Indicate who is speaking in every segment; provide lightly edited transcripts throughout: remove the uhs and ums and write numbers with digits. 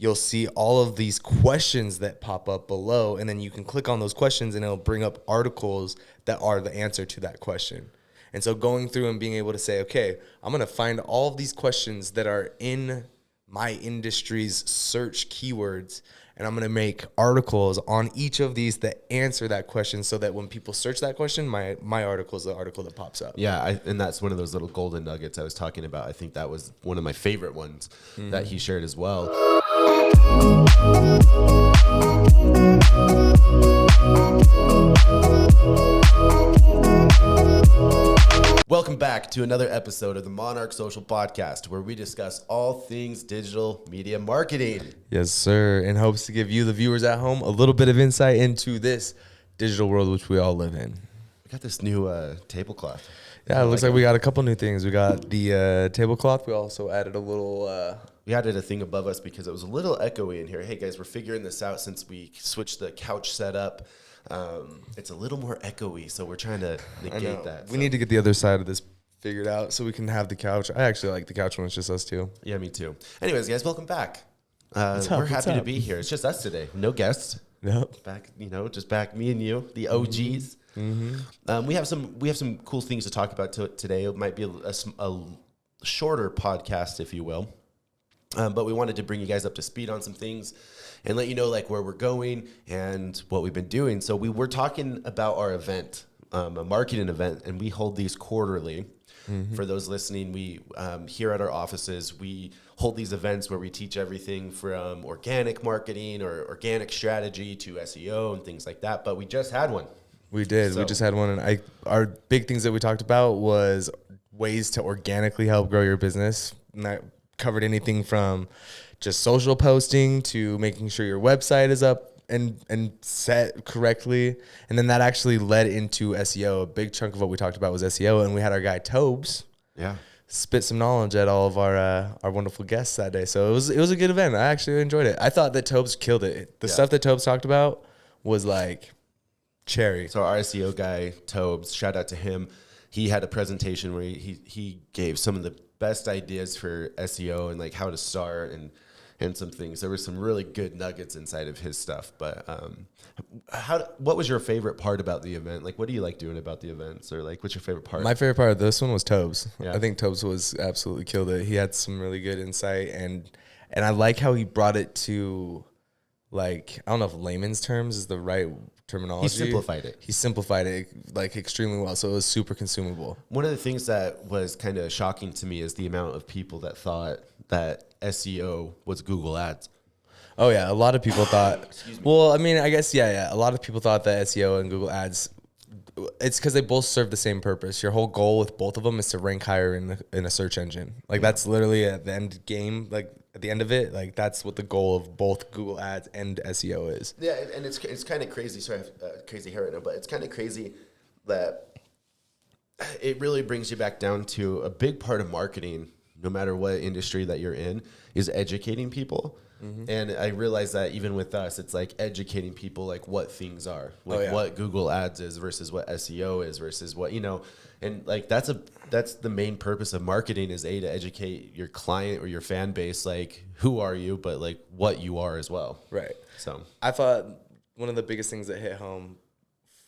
Speaker 1: you'll see all of these questions that pop up below, and then you can click on those questions and it'll bring up articles that are the answer to that question. And so going through and being able to say, okay, I'm going to find all of these questions that are in my industry's search keywords, and I'm going to make articles on each of these that answer that question, so that when people search that question, my article is the article that pops up.
Speaker 2: Yeah, and that's one of those little golden nuggets I was talking about. I think that was one of my favorite ones that he shared as well. Welcome back to another episode of the Monarch Social podcast, where we discuss all things digital media marketing.
Speaker 1: Yes, sir. In hopes to give you, the viewers at home, a little bit of insight into this digital world which we all live in.
Speaker 2: We got this new tablecloth.
Speaker 1: Yeah, it looks like we got a couple new things. We got the tablecloth. We also added a little...
Speaker 2: We added a thing above us because it was a little echoey in here. Hey, guys, we're figuring this out since we switched the couch setup. It's a little more echoey, so we're trying to negate that.
Speaker 1: We need to get the other side of this figured out so we can have the couch. I actually like the couch when it's just us two.
Speaker 2: Yeah, me too. Anyways, guys, welcome back. We're happy to be here. It's just us today. No guests.
Speaker 1: Yep.
Speaker 2: Back, just back me and you, the OGs. Mm-hmm. We have some cool things to talk about today. It might be a shorter podcast, if you will. But we wanted to bring you guys up to speed on some things and let you know like where we're going and what we've been doing. So we were talking about our event, a marketing event, and we hold these quarterly. Mm-hmm. For those listening, we here at our offices, we hold these events where we teach everything from organic marketing or organic strategy to SEO and things like that. But we just had one.
Speaker 1: We did. We just had one. And our big things that we talked about was ways to organically help grow your business. And that covered anything from just social posting to making sure your website is up and set correctly. And then that actually led into SEO. A big chunk of what we talked about was SEO. And we had our guy Tobes spit some knowledge at all of our wonderful guests that day. So it was a good event. I actually enjoyed it. I thought that Tobes killed it. The stuff that Tobes talked about was like cherry.
Speaker 2: So our SEO guy, Tobes, shout out to him. He had a presentation where he gave some of the best ideas for SEO and like how to start and some things. There were some really good nuggets inside of his stuff. But what was your favorite part about the event? Like, what do you like doing about the events, or like, what's your favorite part?
Speaker 1: My favorite part of this one was Tobes.
Speaker 2: Yeah.
Speaker 1: I think Tobes was absolutely killed it. He had some really good insight, and I like how he brought it to, like, I don't know if layman's terms is the right terminology. He simplified it like extremely well, so it was super consumable.
Speaker 2: One of the things that was kind of shocking to me is the amount of people that thought that SEO was Google Ads.
Speaker 1: Oh yeah, a lot of people thought. Well, I mean, I guess yeah. A lot of people thought that SEO and Google Ads, it's because they both serve the same purpose. Your whole goal with both of them is to rank higher in a search engine. Like that's literally at the end game. Like at the end of it, like that's what the goal of both Google Ads and SEO is.
Speaker 2: Yeah, and it's kind of crazy. Sorry, I have crazy hair right now, but it's kind of crazy that it really brings you back down to a big part of marketing, no matter what industry that you're in, is educating people. Mm-hmm. And I realize that even with us, it's like educating people like what things are, like what Google Ads is versus what SEO is versus what, and like that's the main purpose of marketing is to educate your client or your fan base, like who are you, but like what you are as well.
Speaker 1: Right.
Speaker 2: So
Speaker 1: I thought one of the biggest things that hit home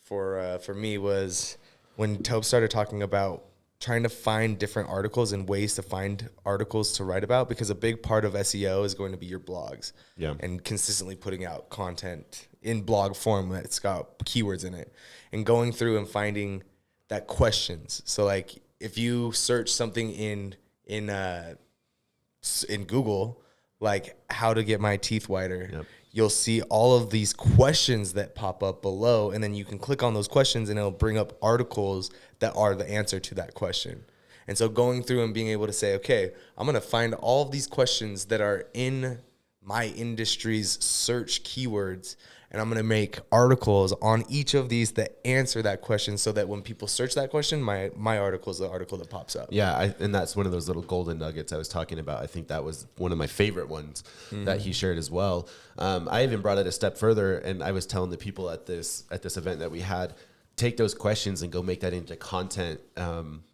Speaker 1: for me was when Tobe started talking about trying to find different articles and ways to find articles to write about, because a big part of SEO is going to be your blogs and consistently putting out content in blog form that's got keywords in it, and going through and finding that questions. So like if you search something in Google, like how to get my teeth whiter, you'll see all of these questions that pop up below, and then you can click on those questions and it'll bring up articles that are the answer to that question. And so going through and being able to say, okay, I'm going to find all of these questions that are in my industry's search keywords, and I'm going to make articles on each of these that answer that question, so that when people search that question, my article is the article that pops up.
Speaker 2: Yeah, and that's one of those little golden nuggets I was talking about. I think that was one of my favorite ones that he shared as well. I even brought it a step further, and I was telling the people at this event that we had, take those questions and go make that into content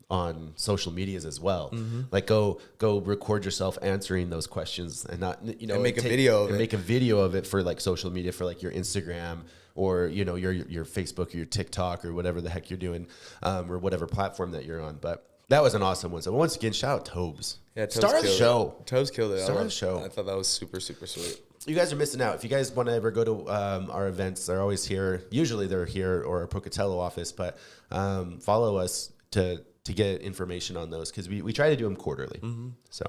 Speaker 2: on social medias as well. Like go record yourself answering those questions and not,
Speaker 1: and make a video of it.
Speaker 2: Make a video of it for like social media, for like your Instagram or, your Facebook or your TikTok or whatever the heck you're doing, or whatever platform that you're on. But that was an awesome one. So once again, shout out Tobes.
Speaker 1: Yeah, Tobes
Speaker 2: Star of the show.
Speaker 1: Tobes killed it.
Speaker 2: Star of the show.
Speaker 1: I thought that was super, super sweet.
Speaker 2: You guys are missing out. If you guys want to ever go to our events, they're always here. Usually they're here or our Pocatello office, but follow us to get information on those, because we try to do them quarterly. So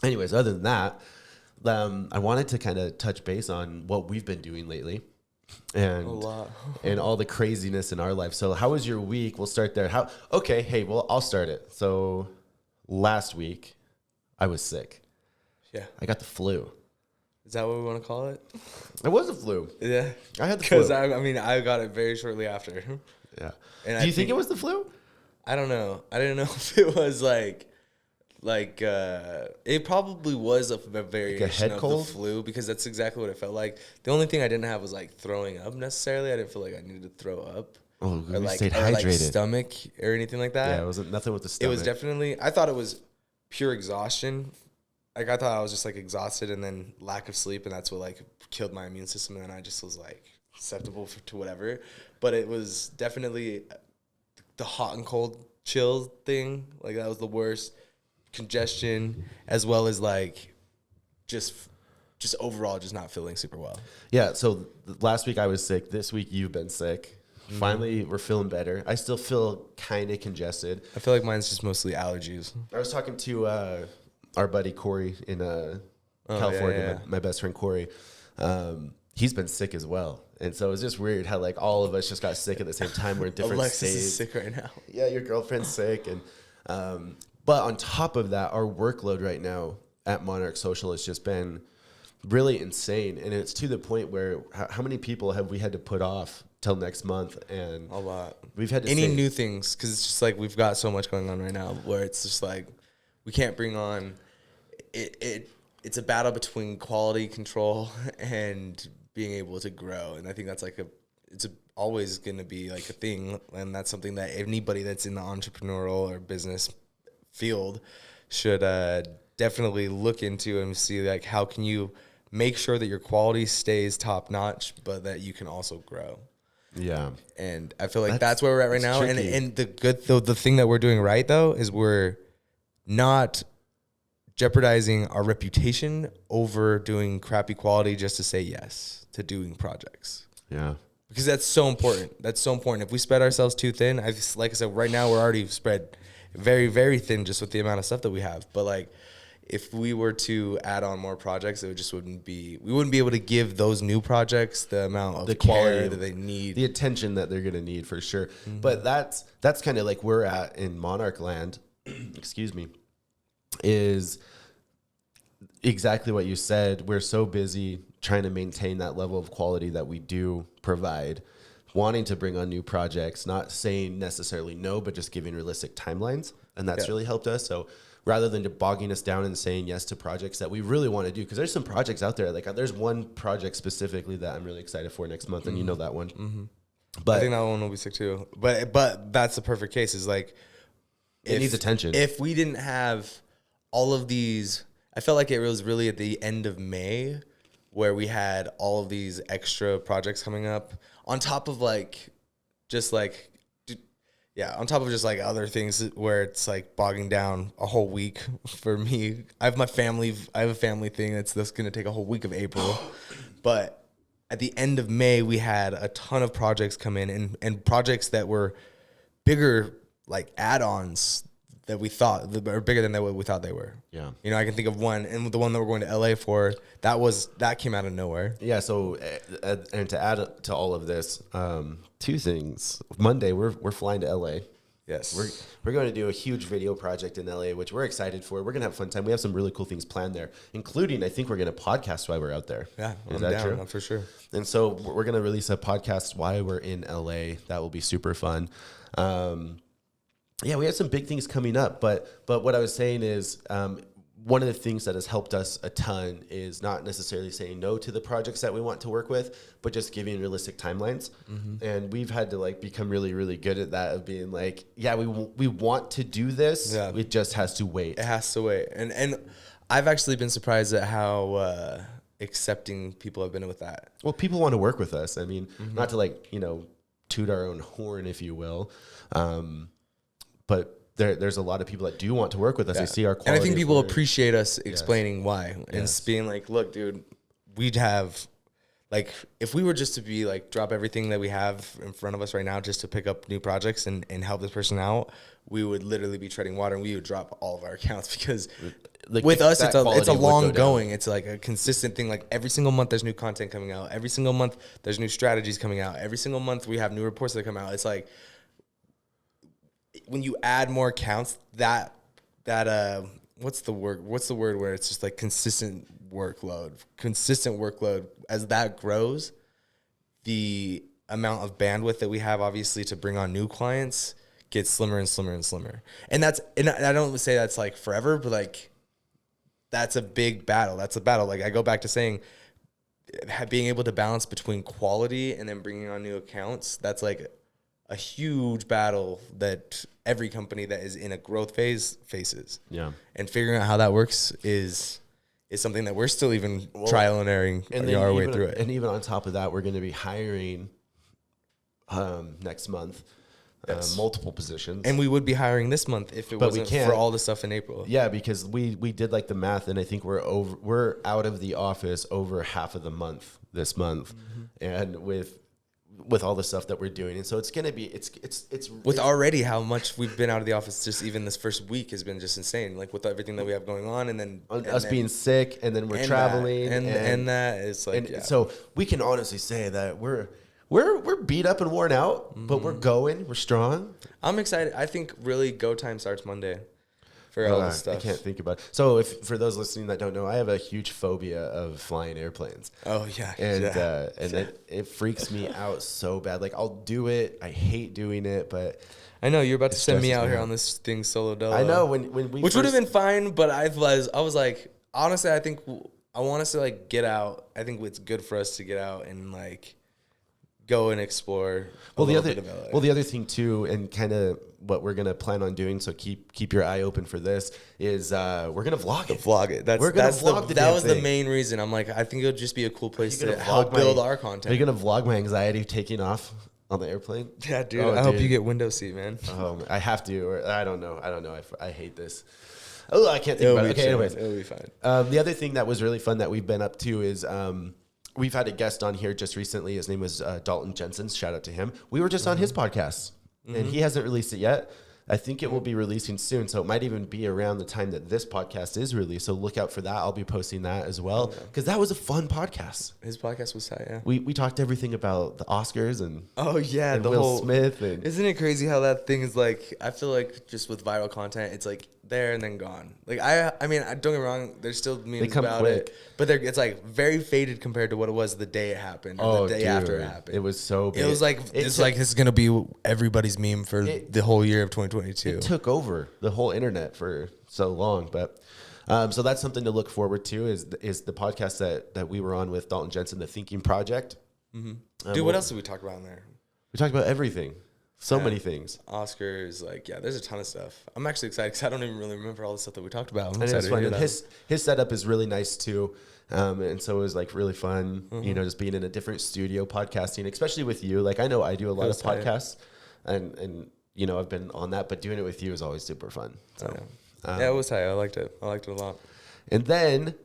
Speaker 2: anyways, other than that, I wanted to kind of touch base on what we've been doing lately and
Speaker 1: a lot.
Speaker 2: and all the craziness in our life. So how was your week? We'll start there. I'll start it. So last week I was sick.
Speaker 1: Yeah.
Speaker 2: I got the flu.
Speaker 1: Is that what we want to call it?
Speaker 2: It was a flu.
Speaker 1: Yeah.
Speaker 2: I had the flu.
Speaker 1: Because I got it very shortly after.
Speaker 2: Yeah.
Speaker 1: And
Speaker 2: Do you think it was the flu?
Speaker 1: I don't know. I didn't know if it was like it probably was a variation
Speaker 2: head
Speaker 1: of
Speaker 2: cold?
Speaker 1: the flu, because that's exactly what it felt like. The only thing I didn't have was like throwing up necessarily. I didn't feel like I needed to throw up.
Speaker 2: Oh,
Speaker 1: or
Speaker 2: we
Speaker 1: like,
Speaker 2: stayed
Speaker 1: or like
Speaker 2: hydrated.
Speaker 1: stomach or anything like that.
Speaker 2: Yeah, it wasn't nothing with the
Speaker 1: It
Speaker 2: stomach.
Speaker 1: was definitely, I thought it was pure exhaustion. Like I thought I was just like exhausted and then lack of sleep, and that's what like killed my immune system, and then I just was like susceptible to whatever. But it was definitely the hot and cold chill thing. Like that was the worst. Congestion, as well as like just overall just not feeling super well.
Speaker 2: Yeah, so last week I was sick. This week you've been sick. Finally, we're feeling better. I still feel kind of congested.
Speaker 1: I feel like mine's just mostly allergies.
Speaker 2: I was talking to our buddy Corey in California, my best friend Corey. He's been sick as well. And so it's just weird how like all of us just got sick at the same time. We're in different
Speaker 1: Alexis
Speaker 2: states.
Speaker 1: is sick right now.
Speaker 2: Yeah, your girlfriend's sick. And but on top of that, our workload right now at Monarch Social has just been really insane. And it's to the point where how many people have we had to put off till next month? And
Speaker 1: A lot.
Speaker 2: We've had to
Speaker 1: Any new things, because it's just like we've got so much going on right now where it's just like we can't bring on it. It's a battle between quality control and being able to grow. And I think that's like always going to be like a thing. And that's something that anybody that's in the entrepreneurial or business field should definitely look into and see like how can you make sure that your quality stays top notch, but that you can also grow.
Speaker 2: Yeah.
Speaker 1: And I feel like that's where we're at right now.
Speaker 2: tricky.
Speaker 1: And the thing that we're doing right though is we're not jeopardizing our reputation over doing crappy quality just to say yes to doing projects.
Speaker 2: Yeah.
Speaker 1: Because that's so important. That's so important. If we spread ourselves too thin, like I said, right now we're already spread very, very thin just with the amount of stuff that we have. But like, if we were to add on more projects, we wouldn't be able to give those new projects the amount of quality that they need.
Speaker 2: The attention that they're going to need for sure. But that's kind of like we're at in Monarch land, excuse me, is exactly what you said. We're so busy trying to maintain that level of quality that we do provide, wanting to bring on new projects, not saying necessarily no, but just giving realistic timelines. And that's really helped us. So rather than bogging us down and saying yes to projects that we really want to do, because there's some projects out there. Like there's one project specifically that I'm really excited for next month, and you know that one. But
Speaker 1: I think that one will be sick too. But that's the perfect case. Is like
Speaker 2: it needs attention.
Speaker 1: If we didn't have all of these, I felt like it was really at the end of May where we had all of these extra projects coming up on top of like just like. Yeah, on top of just like other things where it's like bogging down a whole week for me. I have a family thing that's going to take a whole week of April. But at the end of May, we had a ton of projects come in and projects that were bigger, like add-ons that we thought are bigger than what we thought they were.
Speaker 2: Yeah.
Speaker 1: You know, I can think of one, and the one that we're going to LA for, that came out of nowhere.
Speaker 2: Yeah. So, and to add to all of this, two things. Monday, we're flying to LA.
Speaker 1: Yes.
Speaker 2: We're going to do a huge video project in LA, which we're excited for. We're going to have a fun time. We have some really cool things planned there, including I think we're going to podcast while we're out there.
Speaker 1: Yeah.
Speaker 2: Is that true?
Speaker 1: For sure.
Speaker 2: And so we're going to release a podcast while we're in LA. That will be super fun. Yeah, we have some big things coming up, but what I was saying is one of the things that has helped us a ton is not necessarily saying no to the projects that we want to work with, but just giving realistic timelines. And we've had to like become really, really good at that, of being like, yeah, we want to do this. Yeah. It just has to wait.
Speaker 1: It has to wait. And I've actually been surprised at how accepting people have been with that.
Speaker 2: Well, people want to work with us. I mean, not to like, toot our own horn, if you will. But there's a lot of people that do want to work with us. They see our quality.
Speaker 1: And I think people appreciate us explaining why. And being like, look, dude, we'd have, like, if we were just to be like, drop everything that we have in front of us right now just to pick up new projects and help this person out, we would literally be treading water, and we would drop all of our accounts, because like, with us, it's a long going. It's like a consistent thing. Like every single month there's new content coming out. Every single month there's new strategies coming out. Every single month we have new reports that come out. It's like, when you add more accounts, that what's the word where it's just like consistent workload, as that grows, the amount of bandwidth that we have obviously to bring on new clients gets slimmer and slimmer and slimmer. And I don't say that's like forever, but like that's a big battle. That's a battle. Like I go back to saying, being able to balance between quality and then bringing on new accounts, that's like a huge battle that every company that is in a growth phase faces. Yeah. And figuring out how that works is something that we're still even trial and erroring our way through it.
Speaker 2: And even on top of that, we're going to be hiring next month multiple positions.
Speaker 1: And we would be hiring this month if it wasn't for all the stuff in April.
Speaker 2: Yeah, because we did like the math, and I think we're out of the office over half of the month this month. And with all the stuff that we're doing. And so it's going to be, it's
Speaker 1: already how much we've been out of the office, just even this first week has been just insane. Like with everything that we have going on, and then
Speaker 2: us being sick, and then we're traveling
Speaker 1: and that is like,
Speaker 2: so we can honestly say that we're beat up and worn out, but we're strong.
Speaker 1: I'm excited. I think really go time starts Monday. For all this stuff.
Speaker 2: I can't think about it. So for those listening that don't know, I have a huge phobia of flying airplanes.
Speaker 1: Oh yeah.
Speaker 2: And it freaks me out so bad. Like I'll do it. I hate doing it, but
Speaker 1: I know you're about to send me out here on this thing solo dolo.
Speaker 2: I know when we
Speaker 1: which would have been fine, but I was like, honestly, I think I want us to like get out. I think it's good for us to get out and like go and explore.
Speaker 2: The other thing too, and kind of what we're gonna plan on doing, so keep your eye open for this, is we're gonna vlog it.
Speaker 1: That was the main reason. I'm like, I think it'll just be a cool place to help build our content.
Speaker 2: Are you gonna vlog my anxiety taking off on the airplane?
Speaker 1: Yeah, dude. I hope you get window seat, man.
Speaker 2: I have to, or I don't know. I hate this. Oh, I can't think about it. Okay, anyways,
Speaker 1: it'll be fine.
Speaker 2: The other thing that was really fun that we've been up to is we've had a guest on here just recently. His name was Dalton Jensen. Shout out to him. We were just on his podcast, and he hasn't released it yet. I think it will be releasing soon, so it might even be around the time that this podcast is released. So look out for that. I'll be posting that as well, because that was a fun podcast.
Speaker 1: His podcast was tight, yeah.
Speaker 2: We talked everything about the Oscars and
Speaker 1: and
Speaker 2: the Will Smith. And
Speaker 1: isn't it crazy how that thing is like? I feel like just with viral content, it's like there and then gone. Like I mean, don't get me wrong. There's still memes about it, but it's like very faded compared to what it was the day it happened or the day after it happened.
Speaker 2: It was so big.
Speaker 1: It was like this is gonna be everybody's meme for the whole year of 2022.
Speaker 2: It took over the whole internet for so long, but so that's something to look forward to. Is the podcast that we were on with Dalton Jensen, the Thinking Project.
Speaker 1: Dude, what else did we talk about in there?
Speaker 2: We talked about everything. So many things.
Speaker 1: Oscars, there's a ton of stuff. I'm actually excited because I don't even really remember all the stuff that we talked about. I'm
Speaker 2: excited to hear that. His setup is really nice too. And so it was like really fun, just being in a different studio podcasting, especially with you. Like I know I do a lot of podcasts and I've been on that, but doing it with you is always super fun. So
Speaker 1: it was tight. I liked it. I liked it a lot.
Speaker 2: And then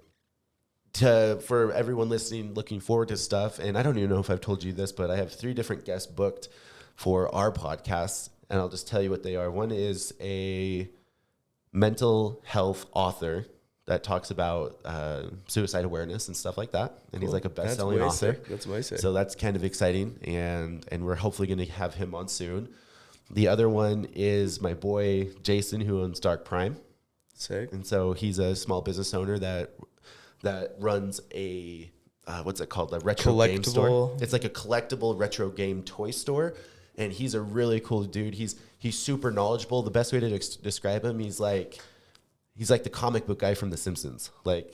Speaker 2: for everyone listening, looking forward to stuff, and I don't even know if I've told you this, but I have 3 different guests booked for our podcast, and I'll just tell you what they are. One is a mental health author that talks about suicide awareness and stuff like that, and he's like a best-selling author.
Speaker 1: That's way sick.
Speaker 2: So that's kind of exciting, and we're hopefully going to have him on soon. The other one is my boy Jason, who owns Dark Prime.
Speaker 1: Sick.
Speaker 2: And so he's a small business owner that runs a what's it called? A retro game store. It's like a collectible retro game toy store. And he's a really cool dude. He's super knowledgeable. The best way to describe him, he's like he's like the comic book guy from The Simpsons. Like,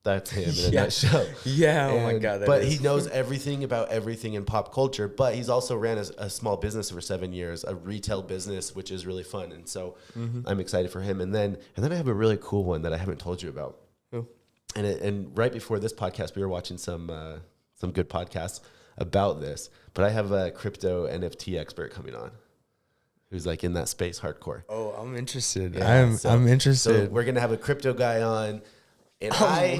Speaker 2: that's him in a nutshell.
Speaker 1: Yeah. Oh my God.
Speaker 2: But he knows everything about everything in pop culture. But he's also ran a small business for 7 years, a retail business, which is really fun. And so I'm excited for him. And then I have a really cool one that I haven't told you about.
Speaker 1: Who?
Speaker 2: And right before this podcast, we were watching some good podcasts about this. But I have a crypto NFT expert coming on, who's like in that space hardcore.
Speaker 1: Oh, I'm interested.
Speaker 2: Yeah,
Speaker 1: I'm interested.
Speaker 2: So we're gonna have a crypto guy on, and
Speaker 1: I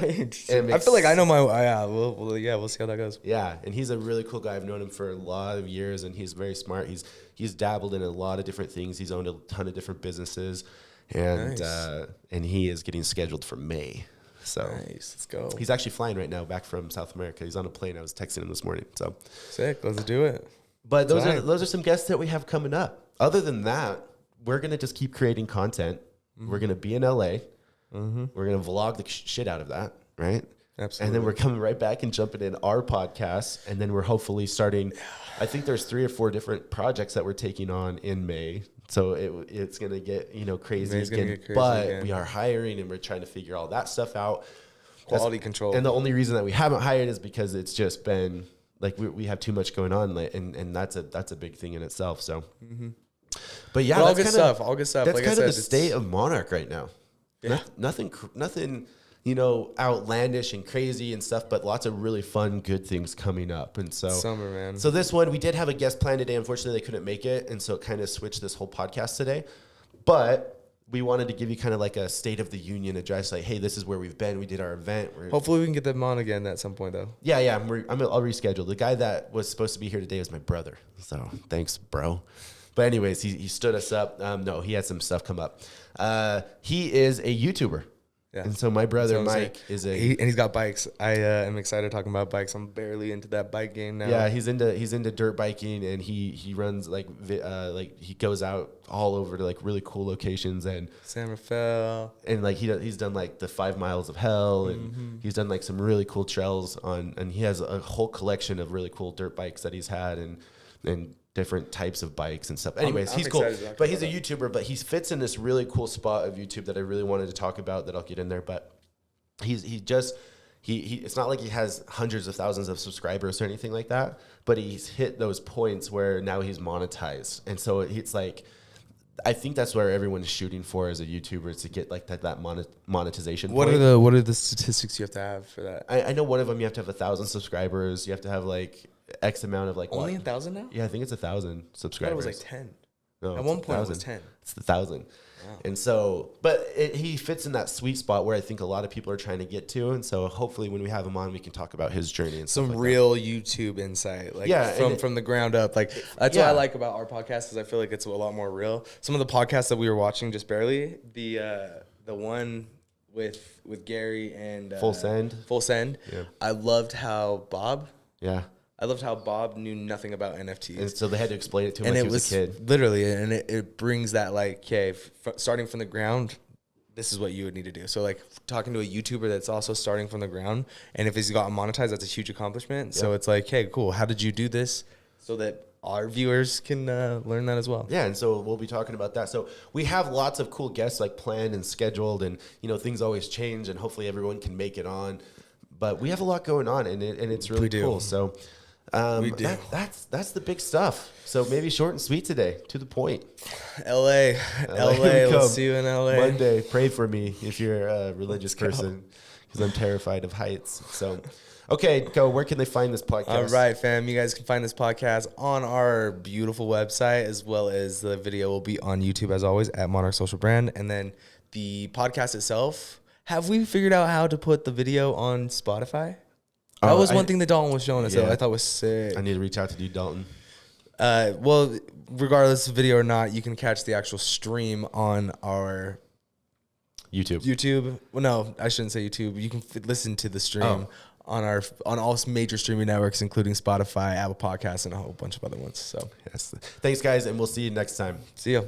Speaker 1: feel like I know my. Yeah, we'll see how that goes.
Speaker 2: Yeah, and he's a really cool guy. I've known him for a lot of years, and he's very smart. He's dabbled in a lot of different things. He's owned a ton of different businesses, and
Speaker 1: Nice.
Speaker 2: And he is getting scheduled for May. So
Speaker 1: Nice, let's go.
Speaker 2: he's actually flying right now back from South America. He's on a plane. I was texting him this morning. So
Speaker 1: Sick. Let's do it.
Speaker 2: but those
Speaker 1: Fine.
Speaker 2: are those are some guests that we have coming up. Other than that, we're gonna just keep creating content. We're gonna be in LA. We're gonna vlog the shit out of that, right?
Speaker 1: Absolutely.
Speaker 2: And then we're coming right back and jumping in our podcast, and then we're hopefully starting. I think there's 3 or 4 different projects that we're taking on in May. So it's gonna get crazy
Speaker 1: May's gonna
Speaker 2: again.
Speaker 1: get crazy
Speaker 2: But
Speaker 1: again.
Speaker 2: we are hiring, and we're trying to figure all that stuff out.
Speaker 1: Quality control.
Speaker 2: And the only reason that we haven't hired is because it's just been like we have too much going on, like, and that's a big thing in itself. So, but yeah,
Speaker 1: But all
Speaker 2: that's
Speaker 1: good
Speaker 2: kinda,
Speaker 1: stuff. All good stuff.
Speaker 2: That's
Speaker 1: Like I
Speaker 2: kind of
Speaker 1: said,
Speaker 2: the
Speaker 1: it's-
Speaker 2: state of Monarch right now.
Speaker 1: Yeah.
Speaker 2: Nothing, outlandish and crazy and stuff, but lots of really fun, good things coming up. And so,
Speaker 1: Summer, man.
Speaker 2: So this one, we did have a guest planned today. Unfortunately, they couldn't make it, and so it kind of switched this whole podcast today. But we wanted to give you kind of like a State of the Union address, like, hey, this is where we've been. We did our event.
Speaker 1: Hopefully we can get them on again at some point, though.
Speaker 2: Yeah. I'll reschedule. The guy that was supposed to be here today was my brother. So thanks, bro. But anyways, he stood us up. No, he had some stuff come up. He is a YouTuber.
Speaker 1: Yeah.
Speaker 2: And so my brother
Speaker 1: So I'm saying,
Speaker 2: Mike is
Speaker 1: and he's got bikes. I am excited talking about bikes. I'm barely into that bike game now.
Speaker 2: yeah, he's into dirt biking, and he runs like he goes out all over to like really cool locations, and
Speaker 1: San Rafael.
Speaker 2: like he's done like the 5 miles of hell, and he's done like some really cool trails and he has a whole collection of really cool dirt bikes that he's had and different types of bikes and stuff. Anyways,
Speaker 1: I'm
Speaker 2: he's cool,
Speaker 1: excited to talk
Speaker 2: but he's a
Speaker 1: about
Speaker 2: YouTuber, but he fits in this really cool spot of YouTube that I really wanted to talk about that I'll get in there. But he it's not like he has hundreds of thousands of subscribers or anything like that, but he's hit those points where now he's monetized. And so it's like, I think that's where everyone's shooting for as a YouTuber, is to get like that monetization
Speaker 1: What
Speaker 2: point.
Speaker 1: are the statistics you have to have for that?
Speaker 2: I know one of them, you have to have 1,000 subscribers. You have to have like X amount of like
Speaker 1: Only
Speaker 2: what?
Speaker 1: 1,000 now?
Speaker 2: Yeah, I think it's 1,000
Speaker 1: I thought
Speaker 2: subscribers.
Speaker 1: it was like 10.
Speaker 2: No,
Speaker 1: At
Speaker 2: it's
Speaker 1: one point it was
Speaker 2: 1,000.
Speaker 1: 10.
Speaker 2: It's 1,000.
Speaker 1: Wow.
Speaker 2: And so, but he fits in that sweet spot where I think a lot of people are trying to get to. And so hopefully when we have him on, we can talk about his journey and stuff
Speaker 1: Some
Speaker 2: like
Speaker 1: real YouTube insight, like
Speaker 2: Yeah, and
Speaker 1: from the ground up. Like that's what
Speaker 2: Yeah.
Speaker 1: I like about our podcast, is I feel like it's a lot more real. Some of the podcasts that we were watching just barely, the one with Gary and
Speaker 2: Full Send.
Speaker 1: Full Send.
Speaker 2: Yeah.
Speaker 1: I loved how Bob knew nothing about NFTs.
Speaker 2: And so they had to explain it to him
Speaker 1: And
Speaker 2: like
Speaker 1: it
Speaker 2: he was a kid.
Speaker 1: literally, and it brings that like, okay, starting from the ground, this is what you would need to do. So like talking to a YouTuber that's also starting from the ground, and if he's gotten monetized, that's a huge accomplishment. So it's like, hey, cool. How did you do this so that our viewers can learn that as well?
Speaker 2: Yeah, and so we'll be talking about that. So we have lots of cool guests like planned and scheduled, and things always change, and hopefully everyone can make it on. But we have a lot going on, and it's really cool. So
Speaker 1: We do.
Speaker 2: That's the big stuff. So maybe short and sweet today, to the point.
Speaker 1: LA,
Speaker 2: we come.
Speaker 1: let's see you in LA.
Speaker 2: Monday, pray for me if you're a religious person, because I'm terrified of heights. So, okay, where can they find this podcast?
Speaker 1: All right, fam. You guys can find this podcast on our beautiful website, as well as the video will be on YouTube, as always, at Monarch Social Brand. And then the podcast itself, have we figured out how to put the video on Spotify? That was one thing that Dalton was showing us that I thought was sick.
Speaker 2: I need to reach out to you, Dalton.
Speaker 1: Well, regardless of video or not, you can catch the actual stream on our YouTube. Well, no, I shouldn't say YouTube. You can listen to the stream on all major streaming networks, including Spotify, Apple Podcasts, and a whole bunch of other ones. So,
Speaker 2: Yes. Thanks, guys, and we'll see you next time.
Speaker 1: see ya.